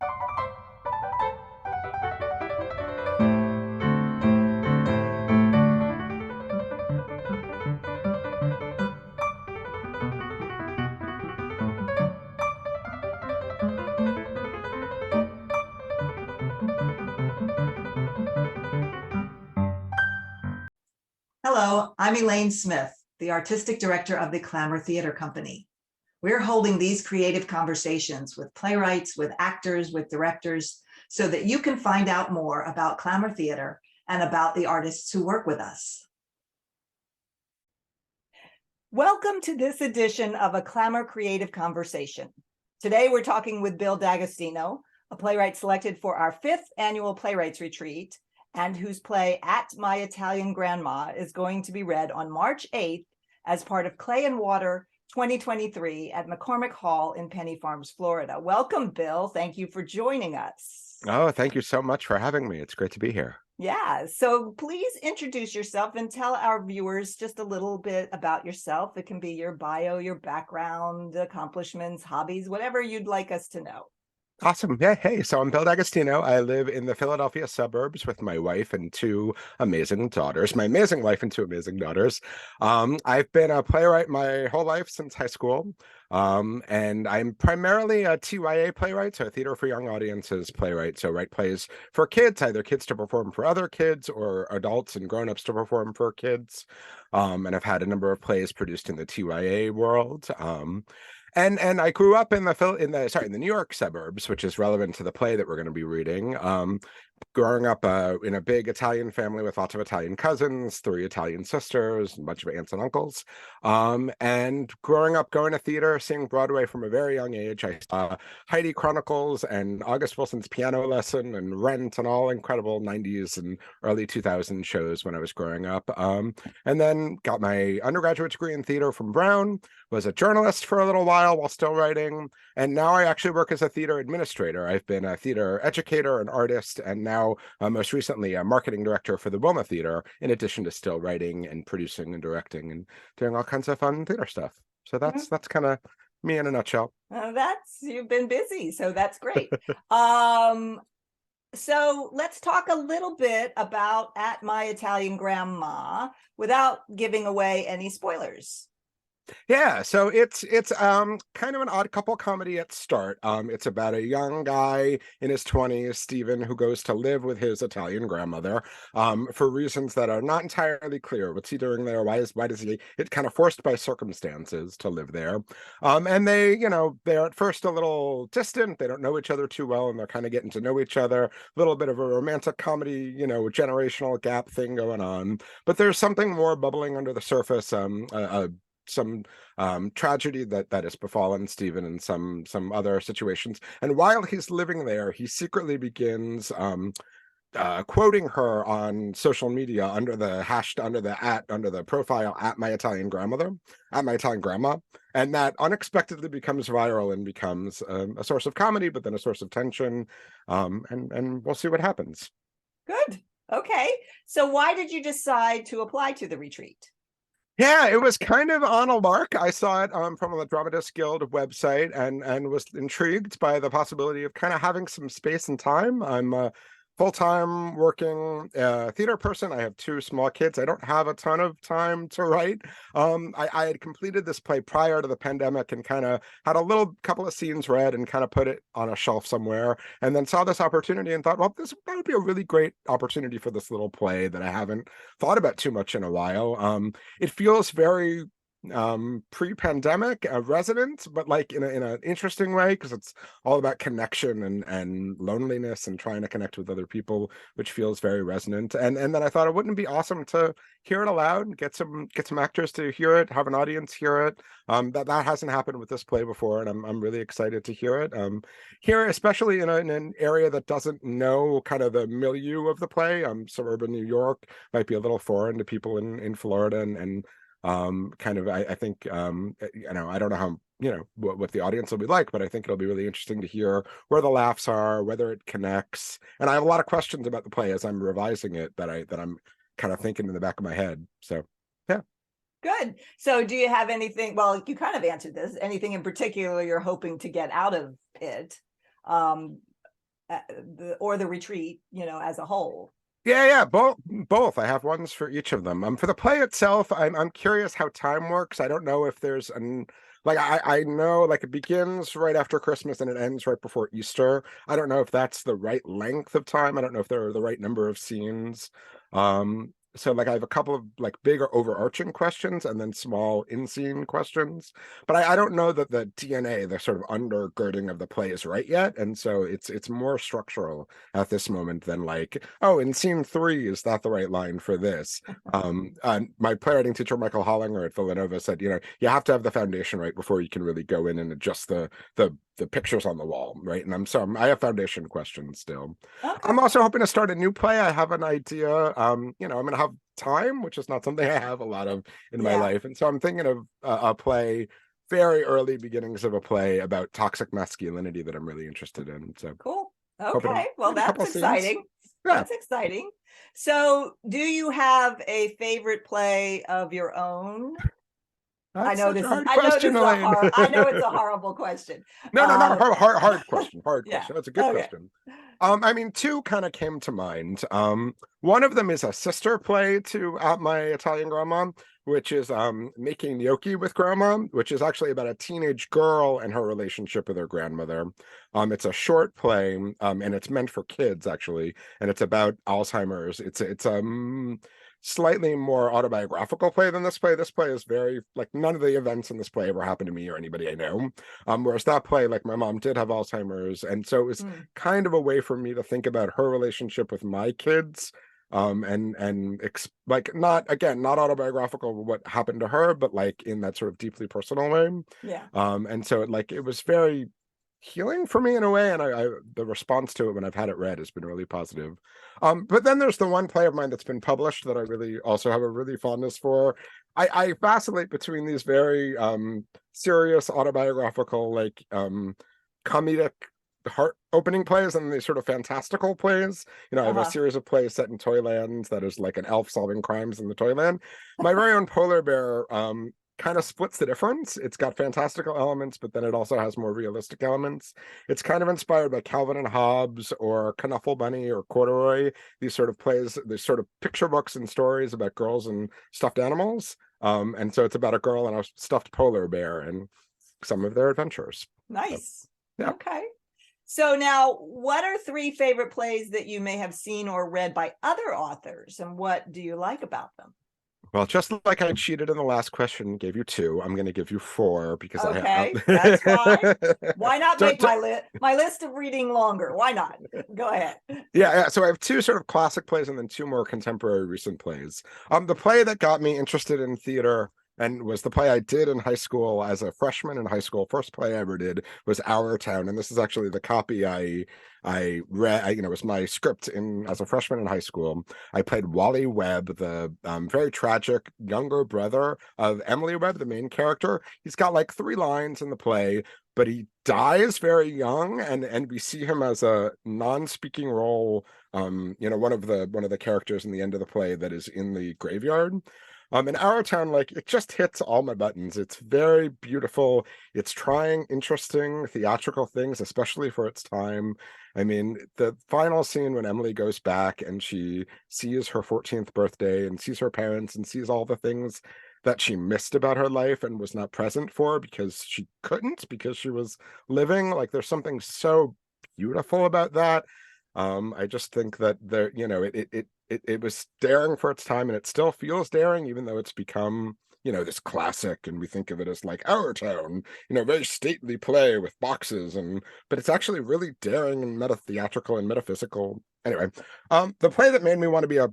Hello, I'm Elaine Smith, the Artistic Director of the Clamour Theatre Company. We're holding these creative conversations with playwrights, with actors, with directors, so that you can find out more about Clamour Theatre and about the artists who work with us. Welcome to this edition of a Clamour Creative Conversation. Today we're talking with Bill D'Agostino, a playwright selected for our 5th Annual Playwrights Retreat, and whose play At My Italian Grandma is going to be read on March 8th as part of Clay and Water 2023 at McCormick Hall in Penny Farms, Florida. Welcome, Bill. Thank you for joining us. Oh, thank you so much for having me. It's great to be here. Yeah, so please introduce yourself and tell our viewers just a little bit about yourself. It can be your bio, your background, accomplishments, hobbies, whatever you'd like us to know. Awesome. Yeah, hey, so I'm Bill D'Agostino. I live in the Philadelphia suburbs with my wife and 2 amazing daughters. My amazing wife and 2 amazing daughters. I've been a playwright my whole life since high school. And I'm primarily a TYA playwright, so theater for young audiences playwright. So write plays for kids, either kids to perform for other kids or adults and grown-ups to perform for kids. And I've had a number of plays produced in the TYA world. And I grew up in the New York suburbs, which is relevant to the play that we're going to be reading. Growing up in a big Italian family with lots of Italian cousins, 3 Italian sisters, a bunch of aunts and uncles. And growing up going to theater, seeing Broadway from a very young age. I saw Heidi Chronicles and August Wilson's Piano Lesson and Rent and all incredible 90s and early 2000s shows when I was growing up. And then got my undergraduate degree in theater from Brown, was a journalist for a little while still writing, and now I actually work as a theater administrator. I've been a theater educator, an artist, and now most recently a marketing director for the Wilma Theater, in addition to still writing and producing and directing and doing all kinds of fun theater stuff. So that's kind of me in a nutshell. You've been busy, so that's great. So let's talk a little bit about At My Italian Grandma without giving away any spoilers. Yeah, so it's kind of an odd couple comedy at start. It's about a young guy in his 20s, Stephen, who goes to live with his Italian grandmother for reasons that are not entirely clear. What's he doing there? Why does he? It's kind of forced by circumstances to live there. And they're at first a little distant. They don't know each other too well, and they're kind of getting to know each other. A little bit of a romantic comedy, generational gap thing going on. But there's something more bubbling under the surface. Some tragedy that has befallen Stephen and some other situations. And while he's living there, he secretly begins quoting her on social media under the profile At My Italian Grandmother, At My Italian Grandma. And that unexpectedly becomes viral and becomes a source of comedy, but then a source of tension. And we'll see what happens. Good. Okay. So why did you decide to apply to the retreat? Yeah, it was kind of on a lark. I saw it from the Dramatists Guild website and was intrigued by the possibility of kind of having some space and time. I'm a full-time working theater person. I have 2 small kids. I don't have a ton of time to write. I had completed this play prior to the pandemic and kind of had a little couple of scenes read and kind of put it on a shelf somewhere, and then saw this opportunity and thought, well, that would be a really great opportunity for this little play that I haven't thought about too much in a while. It feels very pre-pandemic resonant, but like in an interesting way, because it's all about connection and loneliness and trying to connect with other people, which feels very resonant. And then I thought it wouldn't be awesome to hear it aloud and get some actors to hear it, have an audience hear it. That hasn't happened with this play before, and I'm really excited to hear it. Here, especially in an area that doesn't know kind of the milieu of the play. Suburban New York might be a little foreign to people in Florida, and I think I don't know how what the audience will be like, but I think it'll be really interesting to hear where the laughs are, whether it connects. And I have a lot of questions about the play as I'm revising it that I'm kind of thinking in the back of my head. So yeah. Good. So do you have anything, well, you kind of answered this, anything in particular you're hoping to get out of it? the retreat, as a whole? Yeah, both. I have ones for each of them. For the play itself, I'm curious how time works. I don't know if there's an like I know like it begins right after Christmas and it ends right before Easter. I don't know if that's the right length of time. I don't know if there are the right number of scenes. So like I have a couple of like bigger overarching questions and then small in-scene questions. But I don't know that the DNA, the sort of undergirding of the play is right yet. And so it's more structural at this moment than like, oh, in scene 3, is that the right line for this? My playwriting teacher, Michael Hollinger at Villanova, said, you have to have the foundation right before you can really go in and adjust the pictures on the wall, right? And I have foundation questions still. Okay. I'm also hoping to start a new play. I have an idea. I'm going to have time, which is not something I have a lot of in my life. And so I'm thinking of a play, very early beginnings of a play about toxic masculinity that I'm really interested in. So cool. Okay. Well, that's exciting. Yeah. That's exciting. So do you have a favorite play of your own? I know it's a horrible question. No, hard question. Yeah. That's a good question. I mean, 2 kind of came to mind. One of them is a sister play to My Italian Grandma, which is Making Gnocchi with Grandma, which is actually about a teenage girl and her relationship with her grandmother. It's a short play, and it's meant for kids actually, and it's about Alzheimer's. It's slightly more autobiographical play than this play. This play is very like none of the events in this play ever happened to me or anybody I know. Whereas that play, like my mom did have Alzheimer's, and so it was kind of a way for me to think about her relationship with my kids. Like not autobiographical what happened to her, but like in that sort of deeply personal way. Yeah. And so it was very healing for me in a way, and I the response to it when I've had it read has been really positive. But then there's the one play of mine that's been published that I really also have a really fondness for. I vacillate between these very serious autobiographical like comedic heart opening plays and these sort of fantastical plays. I have a series of plays set in Toyland that is like an elf solving crimes in the Toyland. My very own Polar Bear kind of splits the difference. It's got fantastical elements, but then it also has more realistic elements. It's kind of inspired by Calvin and Hobbes or Knuffle Bunny or Corduroy, these sort of plays, these sort of picture books and stories about girls and stuffed animals. And so it's about a girl and a stuffed polar bear and some of their adventures. Nice. So, yeah. Okay. So now, what are 3 favorite plays that you may have seen or read by other authors, and what do you like about them? Well, just like I cheated in the last question, gave you 2, I'm going to give you 4 because that's fine. Why not make my list of reading longer? Why not? Go ahead. Yeah. So I have 2 sort of classic plays and then 2 more contemporary recent plays. The play that got me interested in theater and was the play I did in high school as a freshman in high school. First play I ever did was Our Town, and this is actually the copy I read. It was my script as a freshman in high school. I played Wally Webb, the very tragic younger brother of Emily Webb, the main character. He's got like 3 lines in the play, but he dies very young, and we see him as a non-speaking role. One of the characters in the end of the play that is in the graveyard. In Our Town, like it just hits all my buttons. It's very beautiful. It's trying interesting theatrical things, especially for its time. I mean, the final scene when Emily goes back and she sees her 14th birthday and sees her parents and sees all the things that she missed about her life and was not present for because she couldn't, because she was living. Like there's something so beautiful about that. I just think that it was daring for its time, and it still feels daring, even though it's become, this classic, and we think of it as like Our Town, very stately play with boxes, but it's actually really daring and theatrical and metaphysical. Anyway, the play that made me want to be a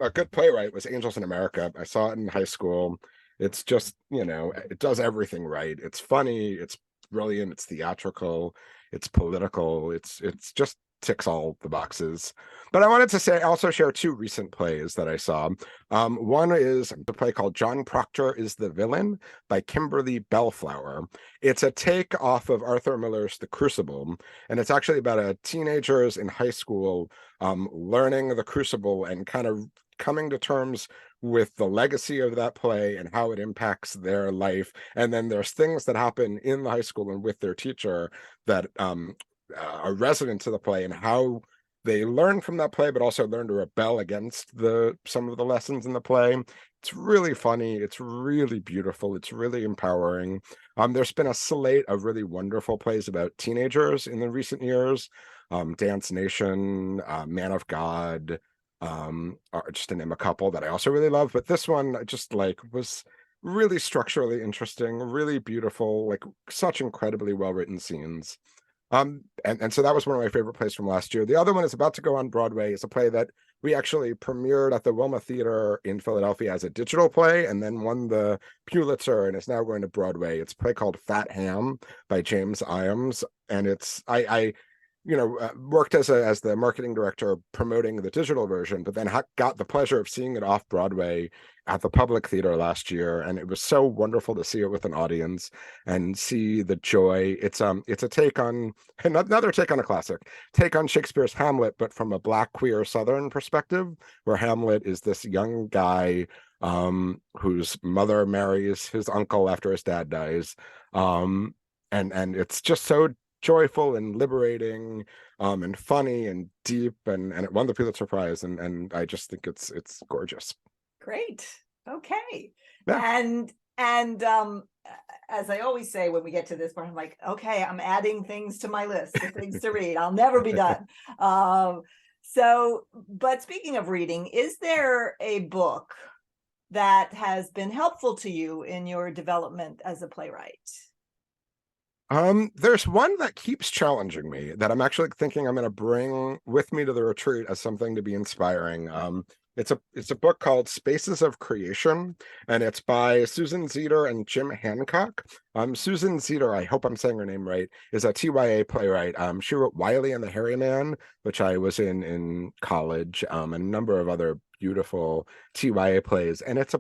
good playwright was Angels in America. I saw it in high school. It's just, it does everything right. It's funny, it's brilliant, it's theatrical, it's political, it's just ticks all the boxes. But I wanted to also share 2 recent plays that I saw. One is a play called John Proctor is the Villain by Kimberly Bellflower. It's a take off of Arthur Miller's The Crucible, and it's actually about teenagers in high school learning the Crucible and kind of coming to terms with the legacy of that play and how it impacts their life. And then there's things that happen in the high school and with their teacher that are resonant to the play and how they learn from that play, but also learn to rebel against some of the lessons in the play. It's really funny. It's really beautiful. It's really empowering. There's been a slate of really wonderful plays about teenagers in the recent years. Dance Nation, Man of God, are just to name a couple that I also really love. But this one just like was really structurally interesting, really beautiful, like such incredibly well-written scenes. And so that was one of my favorite plays from last year. The other one is about to go on Broadway. It's a play that we actually premiered at the Wilma Theater in Philadelphia as a digital play and then won the Pulitzer and is now going to Broadway. It's a play called Fat Ham by James Iams. And I worked as the marketing director promoting the digital version, but then got the pleasure of seeing it off Broadway at the Public Theater last year, and it was so wonderful to see it with an audience and see the joy. It's a take on another take on a classic, take on Shakespeare's Hamlet, but from a Black queer Southern perspective, where Hamlet is this young guy whose mother marries his uncle after his dad dies, and it's just so joyful and liberating, and funny and deep, and it won the Pulitzer Prize, and I just think it's gorgeous. Great. Okay. Yeah. And as I always say when we get to this part, I'm like, okay, I'm adding things to my list of things to read. I'll never be done. But speaking of reading, is there a book that has been helpful to you in your development as a playwright? There's one that keeps challenging me that I'm actually thinking I'm going to bring with me to the retreat as something to be inspiring. It's a book called Spaces of Creation, and it's by Susan Zeder and Jim Hancock. Susan Zeder, I hope I'm saying her name right, is a TYA playwright. She wrote Wiley and the Hairy Man, which I was in college, and a number of other beautiful TYA plays. And it's a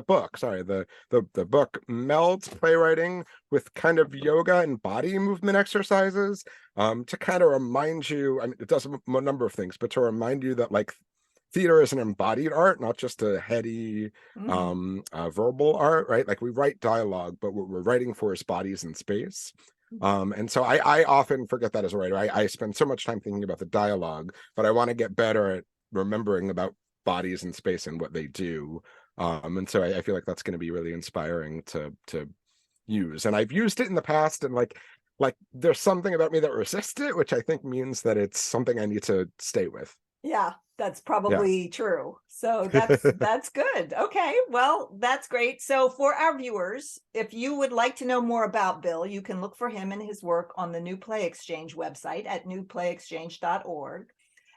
book. Sorry, the book melds playwriting with kind of yoga and body movement exercises, to kind of remind you. I mean, it does a number of things, but to remind you that like theater is an embodied art, not just a heady verbal art, right? Like we write dialogue, but what we're writing for is bodies in space. And so I often forget that as a writer. I spend so much time thinking about the dialogue, but I want to get better at remembering about bodies in space and what they do. And so I feel like that's going to be really inspiring to use. And I've used it in the past, and like there's something about me that resists it, which I think means that it's something I need to stay with. Yeah, that's probably true. So that's good. Okay, well, that's great. So for our viewers, if you would like to know more about Bill, you can look for him and his work on the New Play Exchange website at newplayexchange.org.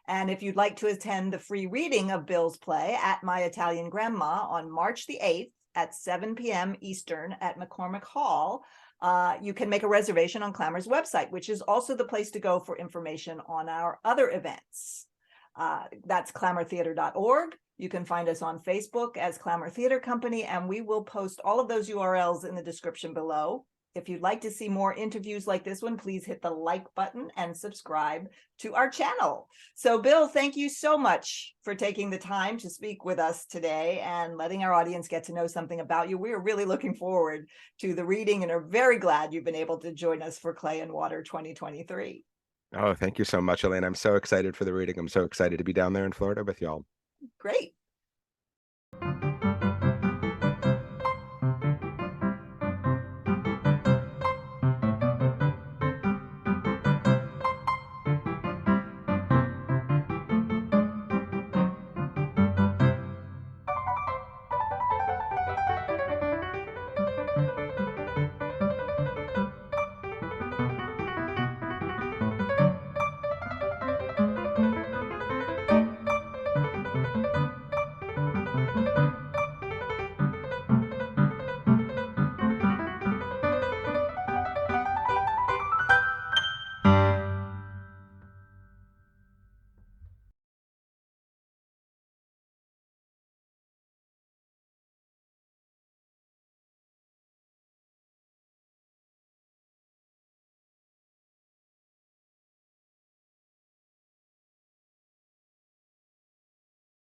And if you'd like to attend the free reading of Bill's play at My Italian Grandma on March the 8th at 7 p.m. Eastern at McCormick Hall, you can make a reservation on Clamour's website, which is also the place to go for information on our other events. That's clamourtheatre.org. You can find us on Facebook as Clamour Theatre Company, and we will post all of those URLs in the description below. If you'd like to see more interviews like this one, please hit the like button and subscribe to our channel. So Bill, thank you so much for taking the time to speak with us today and letting our audience get to know something about you. We are really looking forward to the reading and are very glad you've been able to join us for Clay and Water 2023. Oh, thank you so much, Elaine. I'm so excited for the reading. I'm so excited to be down there in Florida with y'all. Great.